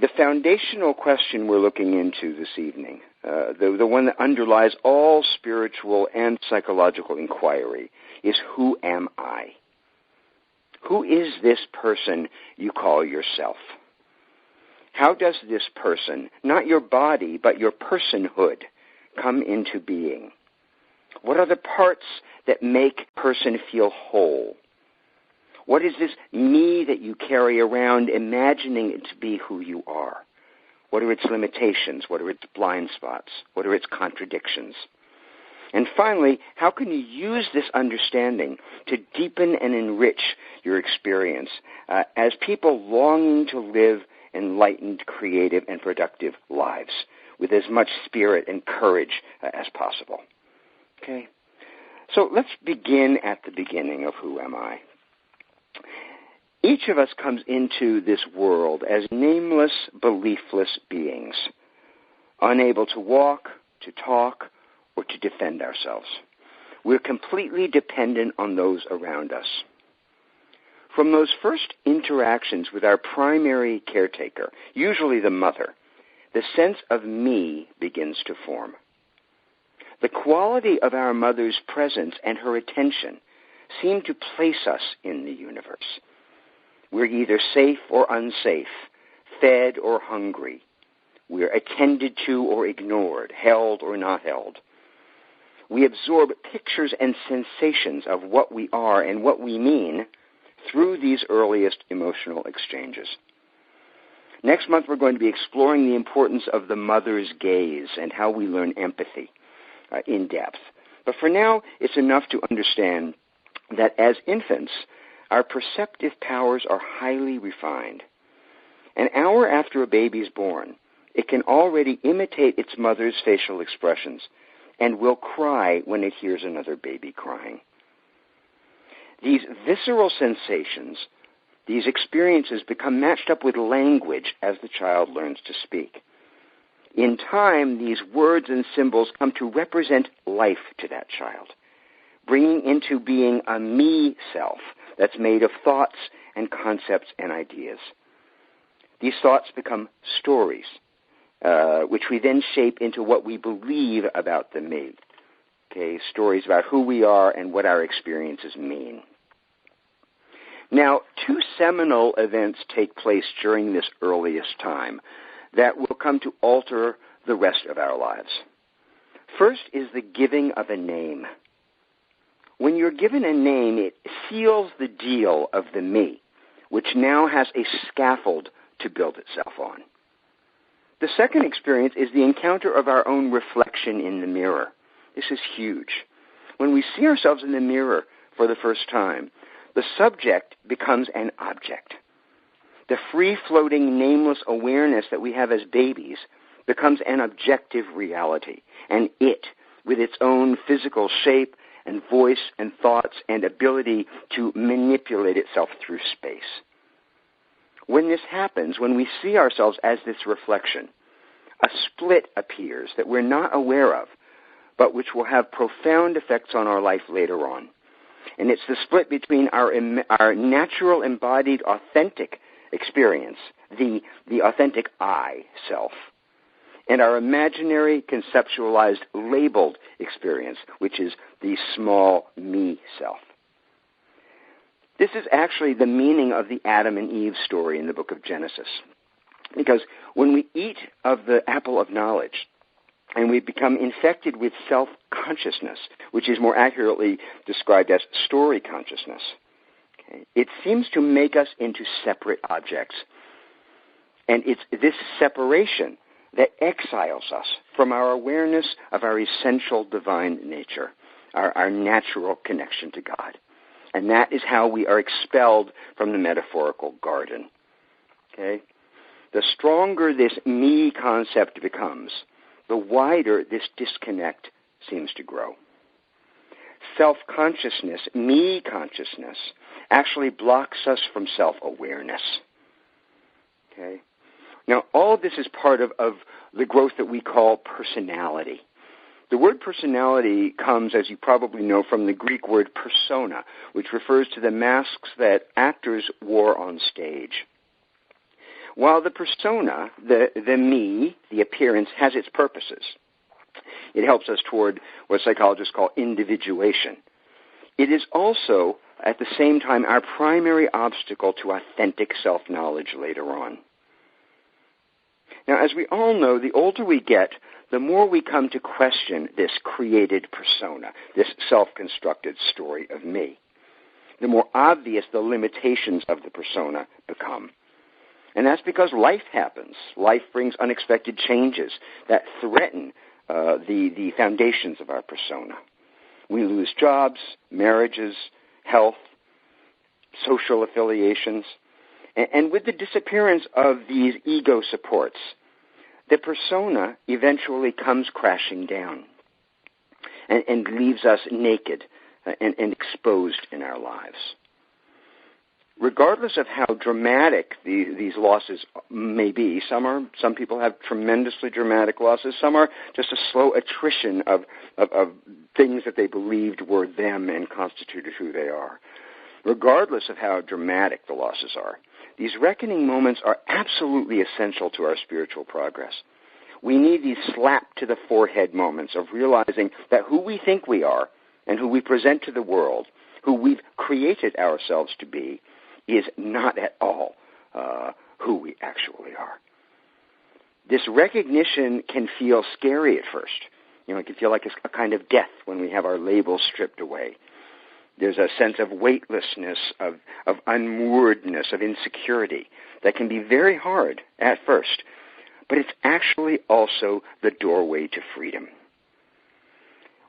The foundational question we're looking into this evening, the one that underlies all spiritual and psychological inquiry, is who am I? Who is this person you call yourself? How does this person, not your body, but your personhood, come into being? What are the parts that make a person feel whole? What is this me that you carry around, imagining it to be who you are? What are its limitations? What are its blind spots? What are its contradictions? And finally, how can you use this understanding to deepen and enrich your experience as people longing to live enlightened, creative, and productive lives with as much spirit and courage as possible? Okay? So let's begin at the beginning of who am I. Each of us comes into this world as nameless, beliefless beings, unable to walk, to talk, or to defend ourselves. We're completely dependent on those around us. From those first interactions with our primary caretaker, usually the mother, the sense of me begins to form. The quality of our mother's presence and her attention seem to place us in the universe. We're either safe or unsafe, fed or hungry. We're attended to or ignored, held or not held. We absorb pictures and sensations of what we are and what we mean through these earliest emotional exchanges. Next month, we're going to be exploring the importance of the mother's gaze and how we learn empathy in depth. But for now, it's enough to understand that as infants, our perceptive powers are highly refined. An hour after a baby is born, it can already imitate its mother's facial expressions and will cry when it hears another baby crying. These visceral sensations, these experiences become matched up with language as the child learns to speak. In time, these words and symbols come to represent life to that child, bringing into being a me self that's made of thoughts and concepts and ideas. These thoughts become stories, which we then shape into what we believe about the me. Okay, stories about who we are and what our experiences mean. Now, two seminal events take place during this earliest time that will come to alter the rest of our lives. First is the giving of a name. When you're given a name, it seals the deal of the me, which now has a scaffold to build itself on. The second experience is the encounter of our own reflection in the mirror. This is huge. When we see ourselves in the mirror for the first time, the subject becomes an object. The free-floating, nameless awareness that we have as babies becomes an objective reality, and it, with its own physical shape and voice and thoughts and ability to manipulate itself through space. When this happens, when we see ourselves as this reflection, a split appears that we're not aware of, but which will have profound effects on our life later on. And it's the split between our natural, embodied, authentic experience, the authentic I self, and our imaginary, conceptualized, labeled experience, which is the small me self. This is actually the meaning of the Adam and Eve story in the book of Genesis. Because when we eat of the apple of knowledge, and we become infected with self-consciousness, which is more accurately described as story consciousness, okay, it seems to make us into separate objects. And it's this separation that exiles us from our awareness of our essential divine nature, our natural connection to God. And that is how we are expelled from the metaphorical garden. Okay? The stronger this me concept becomes, the wider this disconnect seems to grow. Self-consciousness, me-consciousness, actually blocks us from self-awareness. Okay? Now, all of this is part of the growth that we call personality. The word personality comes, as you probably know, from the Greek word persona, which refers to the masks that actors wore on stage. While the persona, the me, the appearance, has its purposes. It helps us toward what psychologists call individuation. It is also, at the same time, our primary obstacle to authentic self-knowledge later on. Now, as we all know, the older we get, the more we come to question this created persona, this self-constructed story of me. The more obvious the limitations of the persona become. And that's because life happens. Life brings unexpected changes that threaten the foundations of our persona. We lose jobs, marriages, health, social affiliations. And with the disappearance of these ego supports, the persona eventually comes crashing down and leaves us naked and exposed in our lives. Regardless of how dramatic these losses may be, some people have tremendously dramatic losses. Some are just a slow attrition of things that they believed were them and constituted who they are. Regardless of how dramatic the losses are, these reckoning moments are absolutely essential to our spiritual progress. We need these slap-to-the-forehead moments of realizing that who we think we are and who we present to the world, who we've created ourselves to be, is not at all who we actually are. This recognition can feel scary at first. It can feel like a kind of death when we have our labels stripped away. There's a sense of weightlessness, of unmooredness, of insecurity that can be very hard at first, but it's actually also the doorway to freedom.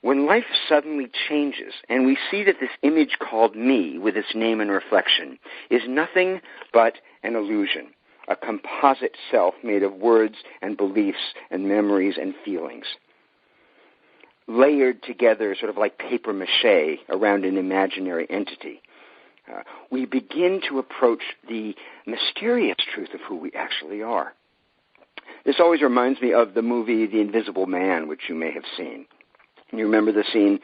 When life suddenly changes and we see that this image called me, with its name and reflection, is nothing but an illusion, a composite self made of words and beliefs and memories and feelings, layered together sort of like paper mache around an imaginary entity, we begin to approach the mysterious truth of who we actually are. This always reminds me of the movie The Invisible Man, which you may have seen. You remember the scene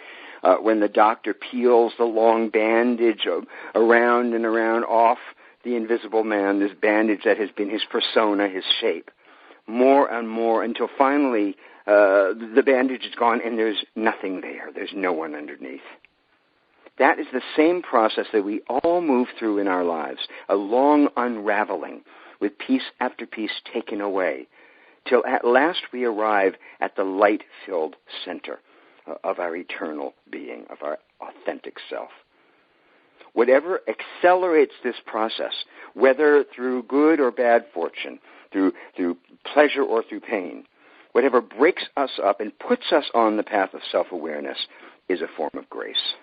when the doctor peels the long bandage around and around off the invisible man, this bandage that has been his persona, his shape, more and more until finally the bandage is gone and there's nothing there. There's no one underneath. That is the same process that we all move through in our lives, a long unraveling with piece after piece taken away, till at last we arrive at the light-filled center of our eternal being, of our authentic self. Whatever accelerates this process, whether through good or bad fortune, through pleasure or through pain, whatever breaks us up and puts us on the path of self-awareness is a form of grace.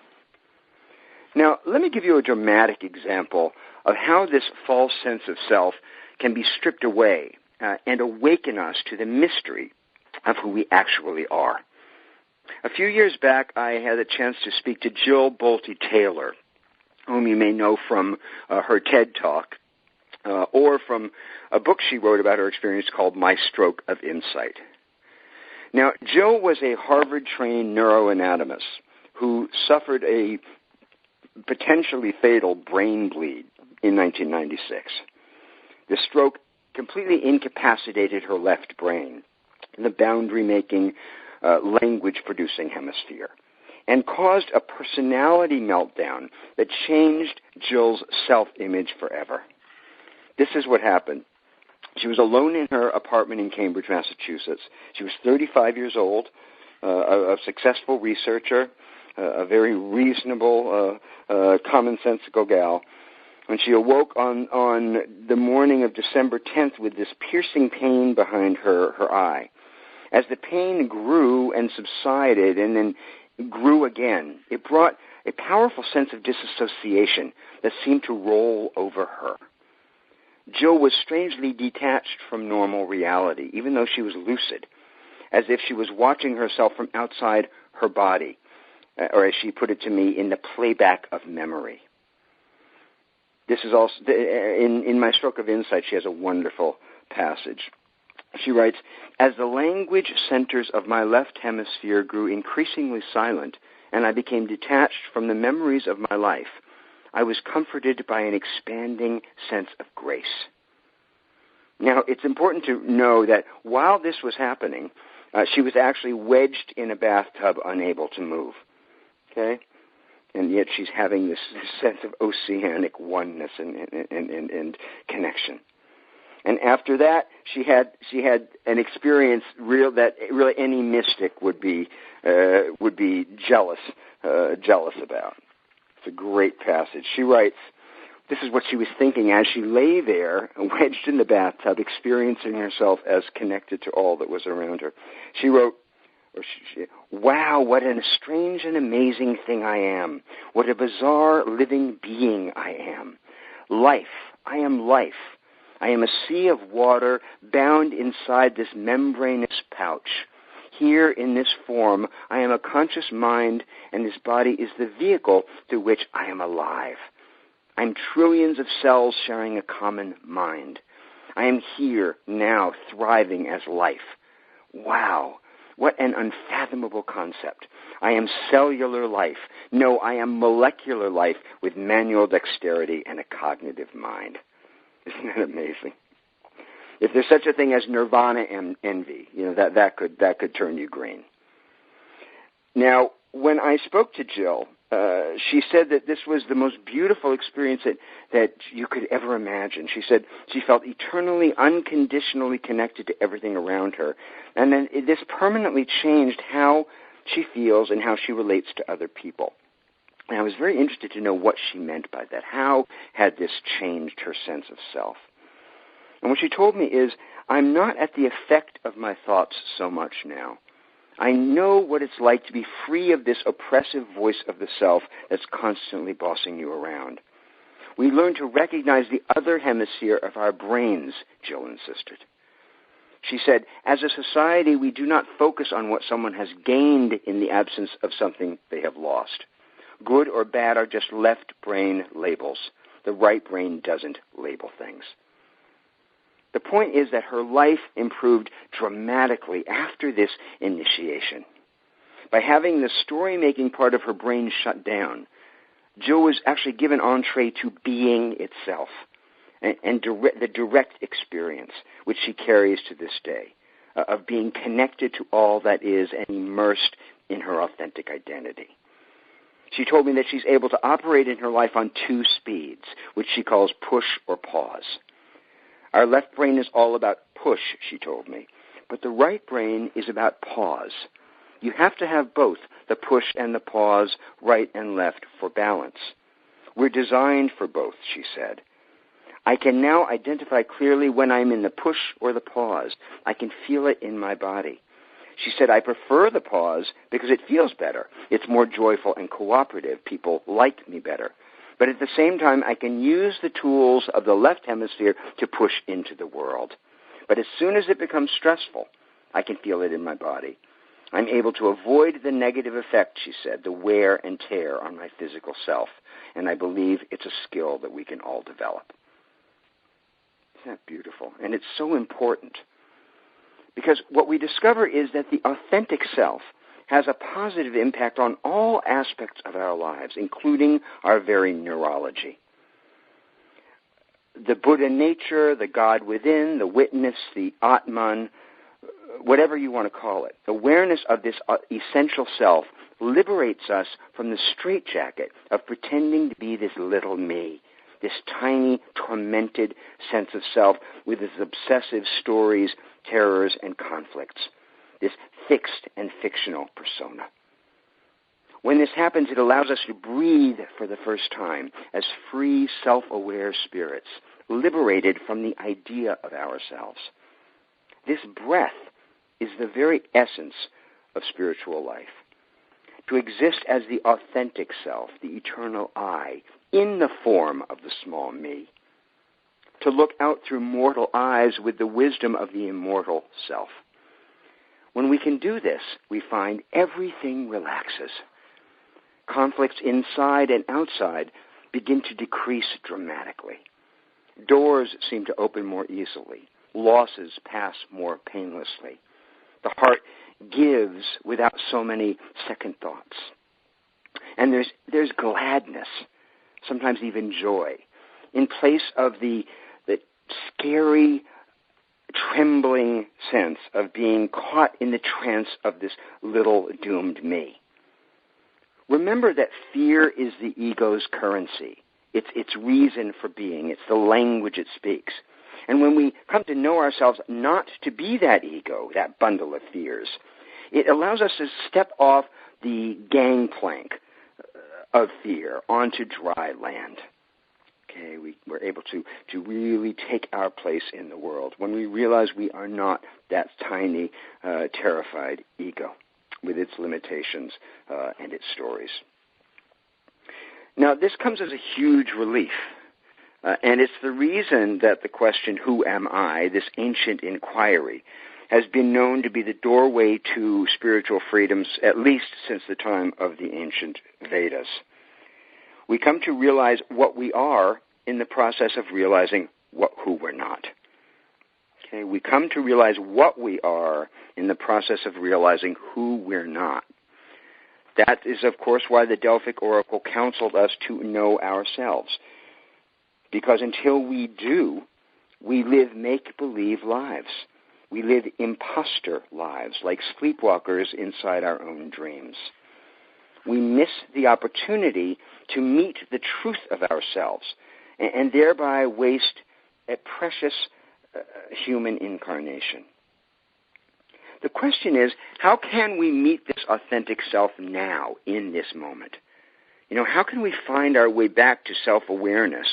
Now, let me give you a dramatic example of how this false sense of self can be stripped away and awaken us to the mystery of who we actually are. A few years back, I had a chance to speak to Jill Bolte Taylor, whom you may know from her TED Talk, or from a book she wrote about her experience called My Stroke of Insight. Now, Jill was a Harvard-trained neuroanatomist who suffered a potentially fatal brain bleed in 1996. The stroke completely incapacitated her left brain, the boundary-making, language-producing hemisphere, and caused a personality meltdown that changed Jill's self-image forever. This is what happened. She was alone in her apartment in Cambridge, Massachusetts. She was 35 years old, a successful researcher, a very reasonable, commonsensical gal. When she awoke on the morning of December 10th with this piercing pain behind her eye. As the pain grew and subsided and then grew again, it brought a powerful sense of disassociation that seemed to roll over her. Jill was strangely detached from normal reality, even though she was lucid, as if she was watching herself from outside her body, or as she put it to me, in the playback of memory. This is also, in My Stroke of Insight, she has a wonderful passage. She writes, "As the language centers of my left hemisphere grew increasingly silent, and I became detached from the memories of my life, I was comforted by an expanding sense of grace." Now, it's important to know that while this was happening, she was actually wedged in a bathtub, unable to move. Okay? And yet she's having this sense of oceanic oneness and connection. And after that, she had an experience that really any mystic would be jealous about. It's a great passage. She writes, this is what she was thinking as she lay there, wedged in the bathtub, experiencing herself as connected to all that was around her. She wrote, wow, what a strange and amazing thing I am. What a bizarre living being I am. Life. I am life. I am a sea of water bound inside this membranous pouch. Here in this form, I am a conscious mind, and this body is the vehicle through which I am alive. I'm trillions of cells sharing a common mind. I am here, now, thriving as life. Wow, what an unfathomable concept. I am cellular life. No, I am molecular life with manual dexterity and a cognitive mind. Isn't that amazing? If there's such a thing as nirvana envy, that could turn you green. Now, when I spoke to Jill, she said that this was the most beautiful experience that you could ever imagine. She said she felt eternally, unconditionally connected to everything around her. And then this permanently changed how she feels and how she relates to other people. And I was very interested to know what she meant by that. How had this changed her sense of self? And what she told me is, I'm not at the effect of my thoughts so much now. I know what it's like to be free of this oppressive voice of the self that's constantly bossing you around. We learn to recognize the other hemisphere of our brains, Jill insisted. She said, as a society, we do not focus on what someone has gained in the absence of something they have lost. Good or bad are just left brain labels. The right brain doesn't label things. The point is that her life improved dramatically after this initiation. By having the story-making part of her brain shut down, Jill was actually given entree to being itself and the direct experience, which she carries to this day, of being connected to all that is and immersed in her authentic identity. She told me that she's able to operate in her life on 2 speeds, which she calls push or pause. Our left brain is all about push, she told me, but the right brain is about pause. You have to have both, the push and the pause, right and left, for balance. We're designed for both, she said. I can now identify clearly when I'm in the push or the pause. I can feel it in my body. She said, I prefer the pause because it feels better. It's more joyful and cooperative. People like me better. But at the same time, I can use the tools of the left hemisphere to push into the world. But as soon as it becomes stressful, I can feel it in my body. I'm able to avoid the negative effect, she said, the wear and tear on my physical self. And I believe it's a skill that we can all develop. Isn't that beautiful? And it's so important. Because what we discover is that the authentic self has a positive impact on all aspects of our lives, including our very neurology. The Buddha nature, the God within, the witness, the atman, whatever you want to call it, awareness of this essential self liberates us from the straitjacket of pretending to be this little me, this tiny, tormented sense of self with its obsessive stories, terrors, and conflicts, this fixed and fictional persona. When this happens, it allows us to breathe for the first time as free, self-aware spirits, liberated from the idea of ourselves. This breath is the very essence of spiritual life. To exist as the authentic self, the eternal I, in the form of the small me. To look out through mortal eyes with the wisdom of the immortal self. When we can do this, we find everything relaxes. Conflicts inside and outside begin to decrease dramatically. Doors seem to open more easily. Losses pass more painlessly. The heart gives without so many second thoughts. And there's gladness, sometimes even joy, in place of the scary trembling sense of being caught in the trance of this little doomed me. Remember that fear is the ego's currency. It's its reason for being. It's the language it speaks. And when we come to know ourselves not to be that ego, that bundle of fears, it allows us to step off the gangplank of fear onto dry land. Okay, we're able to really take our place in the world when we realize we are not that tiny, terrified ego with its limitations and its stories. Now, this comes as a huge relief, and it's the reason that the question, who am I, this ancient inquiry, has been known to be the doorway to spiritual freedoms, at least since the time of the ancient Vedas. We come to realize what we are in the process of realizing who we're not. Okay, we come to realize what we are in the process of realizing who we're not. That is, of course, why the Delphic Oracle counseled us to know ourselves. Because until we do, we live make-believe lives. We live imposter lives, like sleepwalkers inside our own dreams. We miss the opportunity to meet the truth of ourselves and thereby waste a precious human incarnation. The question is, how can we meet this authentic self now, in this moment? How can we find our way back to self-awareness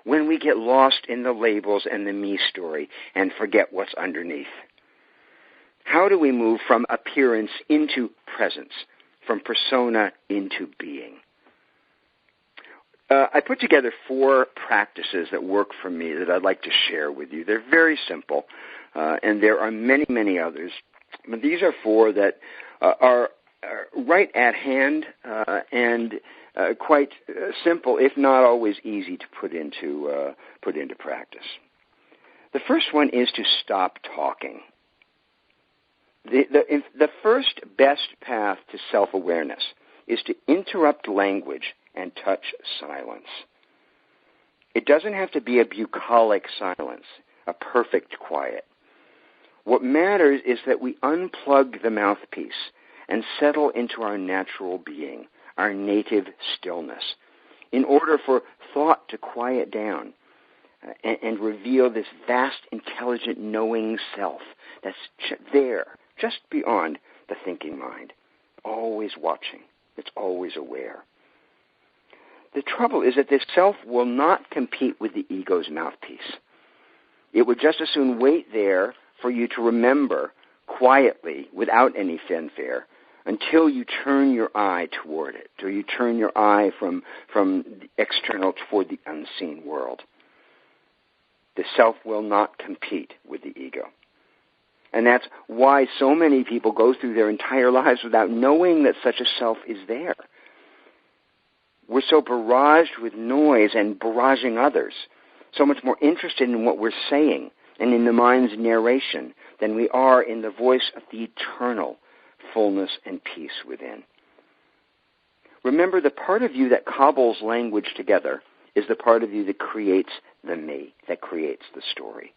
when we get lost in the labels and the me story and forget what's underneath? How do we move from appearance into presence, from persona into being? I put together 4 practices that work for me that I'd like to share with you. They're very simple, and there are many, many others. But these are 4 that are right at hand and quite simple, if not always easy to put into practice. The first one is to stop talking. The first best path to self-awareness is to interrupt language and touch silence. It doesn't have to be a bucolic silence, a perfect quiet. What matters is that we unplug the mouthpiece and settle into our natural being, our native stillness, in order for thought to quiet down and reveal this vast, intelligent, knowing self that's there, just beyond the thinking mind, always watching, that's always aware. The trouble is that this self will not compete with the ego's mouthpiece. It would just as soon wait there for you to remember quietly, without any fanfare, until you turn your eye toward it, till you turn your eye from the external toward the unseen world. The self will not compete with the ego. And that's why so many people go through their entire lives without knowing that such a self is there. We're so barraged with noise and barraging others, so much more interested in what we're saying and in the mind's narration than we are in the voice of the eternal fullness and peace within. Remember, the part of you that cobbles language together is the part of you that creates the me, that creates the story.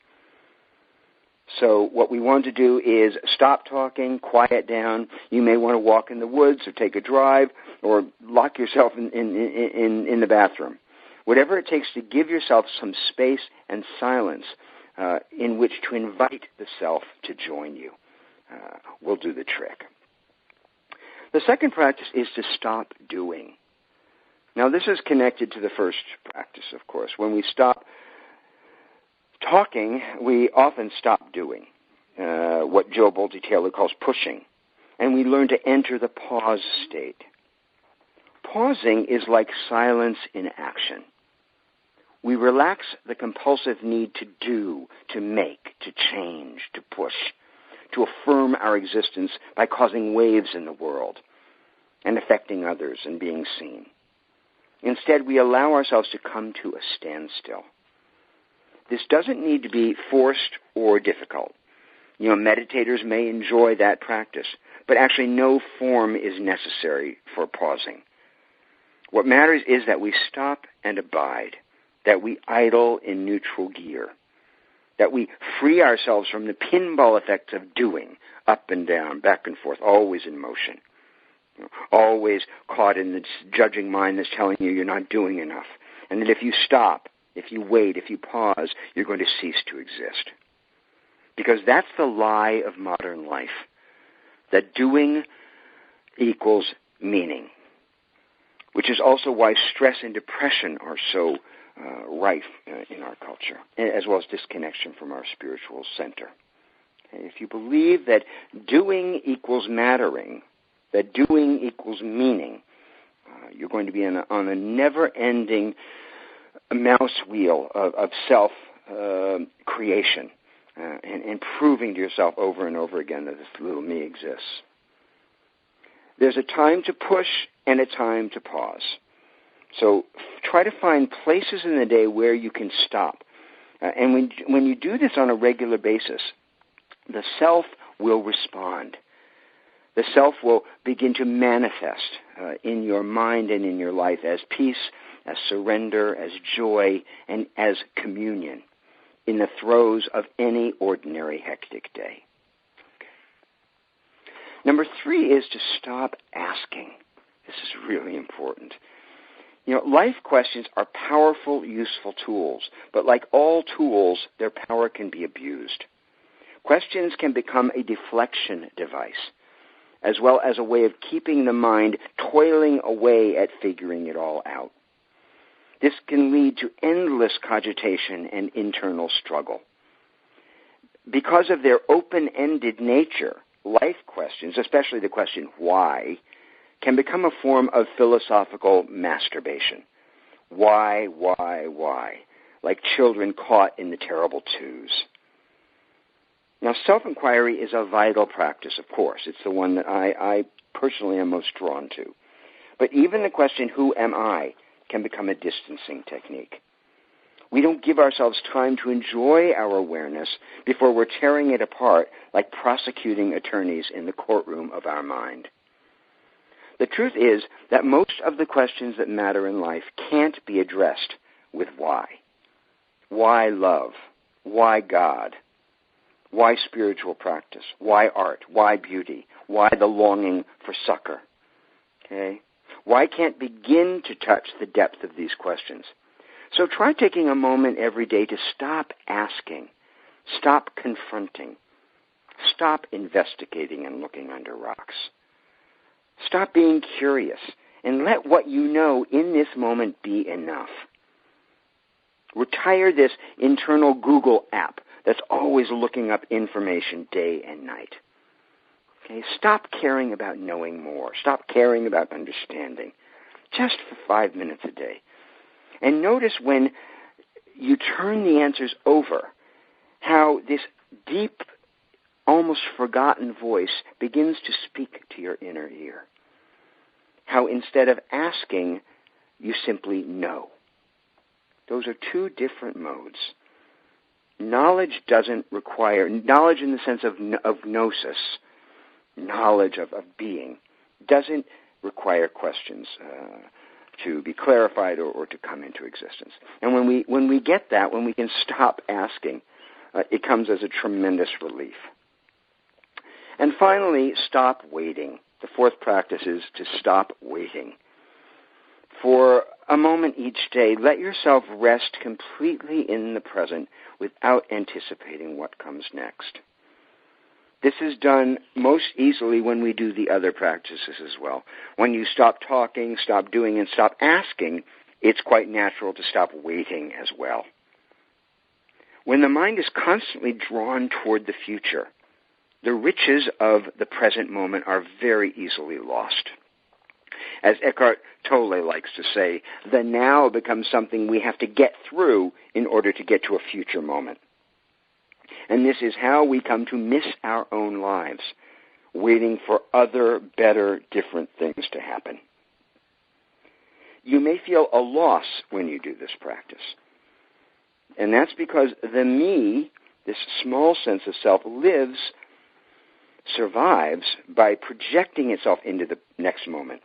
So what we want to do is stop talking, quiet down. You may want to walk in the woods or take a drive or lock yourself in the bathroom. Whatever it takes to give yourself some space and silence in which to invite the self to join you will do the trick. The second practice is to stop doing. Now, this is connected to the first practice, of course. When we stop talking, we often stop doing what Joe Bolte-Taylor calls pushing, and we learn to enter the pause state. Pausing is like silence in action. We relax the compulsive need to do, to make, to change, to push, to affirm our existence by causing waves in the world and affecting others and being seen. Instead, we allow ourselves to come to a standstill. This doesn't need to be forced or difficult. Meditators may enjoy that practice, but actually no form is necessary for pausing. What matters is that we stop and abide, that we idle in neutral gear, that we free ourselves from the pinball effects of doing, up and down, back and forth, always in motion, always caught in this judging mind that's telling you you're not doing enough, and that if you stop, if you wait, if you pause, you're going to cease to exist. Because that's the lie of modern life, that doing equals meaning, which is also why stress and depression are so rife in our culture, as well as disconnection from our spiritual center. Okay? If you believe that doing equals mattering, that doing equals meaning, you're going to be on a never-ending mouse wheel of self-creation and proving to yourself over and over again that this little me exists. There's a time to push and a time to pause. So try to find places in the day where you can stop. And when you do this on a regular basis, the self will respond. The self will begin to manifest in your mind and in your life as peace, as surrender, as joy, and as communion in the throes of any ordinary hectic day. Okay. Number 3 is to stop asking. This is really important. Life questions are powerful, useful tools, but like all tools, their power can be abused. Questions can become a deflection device, as well as a way of keeping the mind toiling away at figuring it all out. This can lead to endless cogitation and internal struggle. Because of their open-ended nature, life questions, especially the question why, can become a form of philosophical masturbation. Why, like children caught in the terrible twos. Now, self-inquiry is a vital practice, of course. It's the one that I personally am most drawn to. But even the question, who am I, can become a distancing technique. We don't give ourselves time to enjoy our awareness before we're tearing it apart like prosecuting attorneys in the courtroom of our mind. The truth is that most of the questions that matter in life can't be addressed with why. Why love? Why God? Why spiritual practice? Why art? Why beauty? Why the longing for succor? Okay? Why can't begin to touch the depth of these questions? So try taking a moment every day to stop asking, stop confronting, stop investigating and looking under rocks. Stop being curious and let what you know in this moment be enough. Retire this internal Google app that's always looking up information day and night. Okay? Stop caring about knowing more. Stop caring about understanding. Just for 5 minutes a day. And notice when you turn the answers over, how this deep, almost forgotten voice begins to speak to your inner ear. How instead of asking, you simply know. Those are 2 different modes. Knowledge doesn't require, knowledge in the sense of gnosis, knowledge of being, doesn't require questions to be clarified or to come into existence. And when we get that, when we can stop asking, it comes as a tremendous relief. And finally, stop waiting. The 4th practice is to stop waiting. For a moment each day, let yourself rest completely in the present without anticipating what comes next. This is done most easily when we do the other practices as well. When you stop talking, stop doing, and stop asking, it's quite natural to stop waiting as well. When the mind is constantly drawn toward the future, the riches of the present moment are very easily lost. As Eckhart Tolle likes to say, the now becomes something we have to get through in order to get to a future moment. And this is how we come to miss our own lives, waiting for other, better, different things to happen. You may feel a loss when you do this practice. And that's because the me, this small sense of self, survives by projecting itself into the next moment,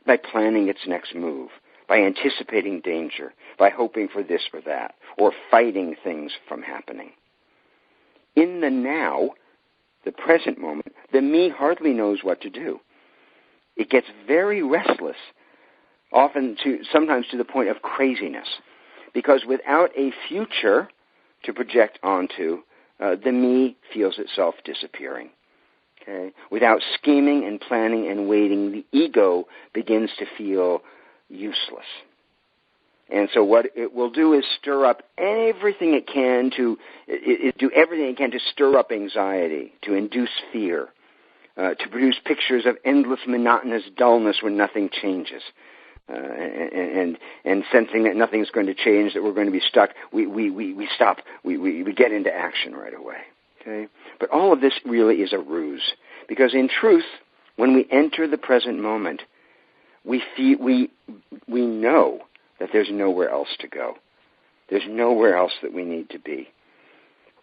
by planning its next move, by anticipating danger, by hoping for this or that, or fighting things from happening. in the now, the present moment, the me hardly knows what to do. It gets very restless, sometimes to the point of craziness, because without a future to project onto, the me feels itself disappearing. Okay? Without scheming and planning and waiting, the ego begins to feel useless. And so what it will do is stir up everything it can to stir up anxiety, to induce fear, to produce pictures of endless monotonous dullness when nothing changes, and sensing that nothing's going to change, that we're going to be stuck. We stop. We get into action right away. Okay, but all of this really is a ruse, because in truth, when we enter the present moment, we know that there's nowhere else to go. There's nowhere else that we need to be.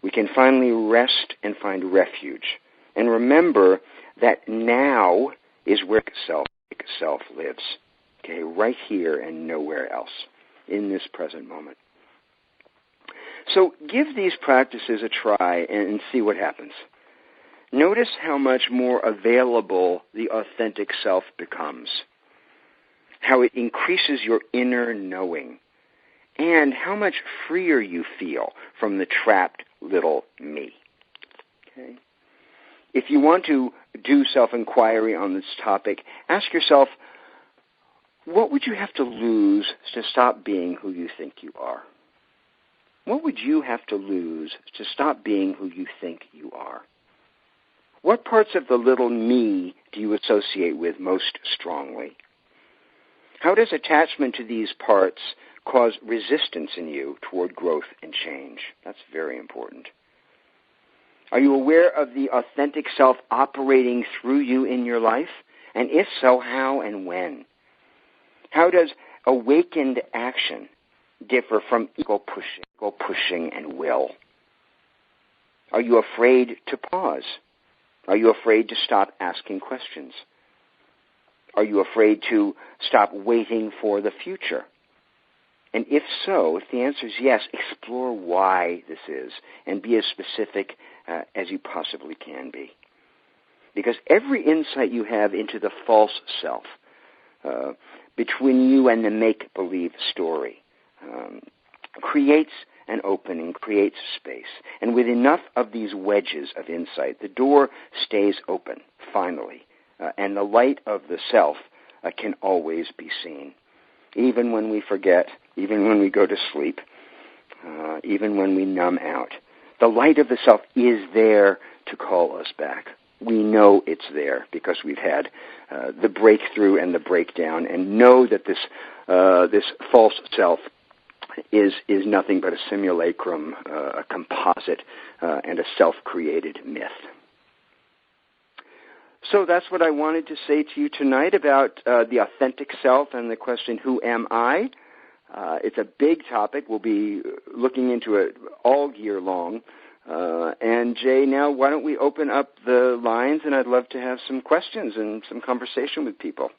We can finally rest and find refuge. And remember that now is where self lives. Okay, right here and nowhere else, in this present moment. So give these practices a try and see what happens. Notice how much more available the authentic self becomes, how it increases your inner knowing, and how much freer you feel from the trapped little me. Okay? If you want to do self-inquiry on this topic, ask yourself, what would you have to lose to stop being who you think you are? What would you have to lose to stop being who you think you are? What parts of the little me do you associate with most strongly? How does attachment to these parts cause resistance in you toward growth and change? That's very important. Are you aware of the authentic self operating through you in your life? And if so, how and when? How does awakened action differ from ego pushing and will? Are you afraid to pause? Are you afraid to stop asking questions? Are you afraid to stop waiting for the future? And if so, if the answer is yes, explore why this is and be as specific as you possibly can be. Because every insight you have into the false self, between you and the make-believe story, creates an opening, creates space. And with enough of these wedges of insight, the door stays open, finally. And the light of the self can always be seen. Even when we forget, even when we go to sleep, even when we numb out. The light of the self is there to call us back. We know it's there because we've had the breakthrough and the breakdown, and know that this false self is nothing but a simulacrum, a composite, and a self-created myth. So that's what I wanted to say to you tonight about the authentic self and the question, who am I? It's a big topic. We'll be looking into it all year long. And Jay, now why don't we open up the lines, and I'd love to have some questions and some conversation with people.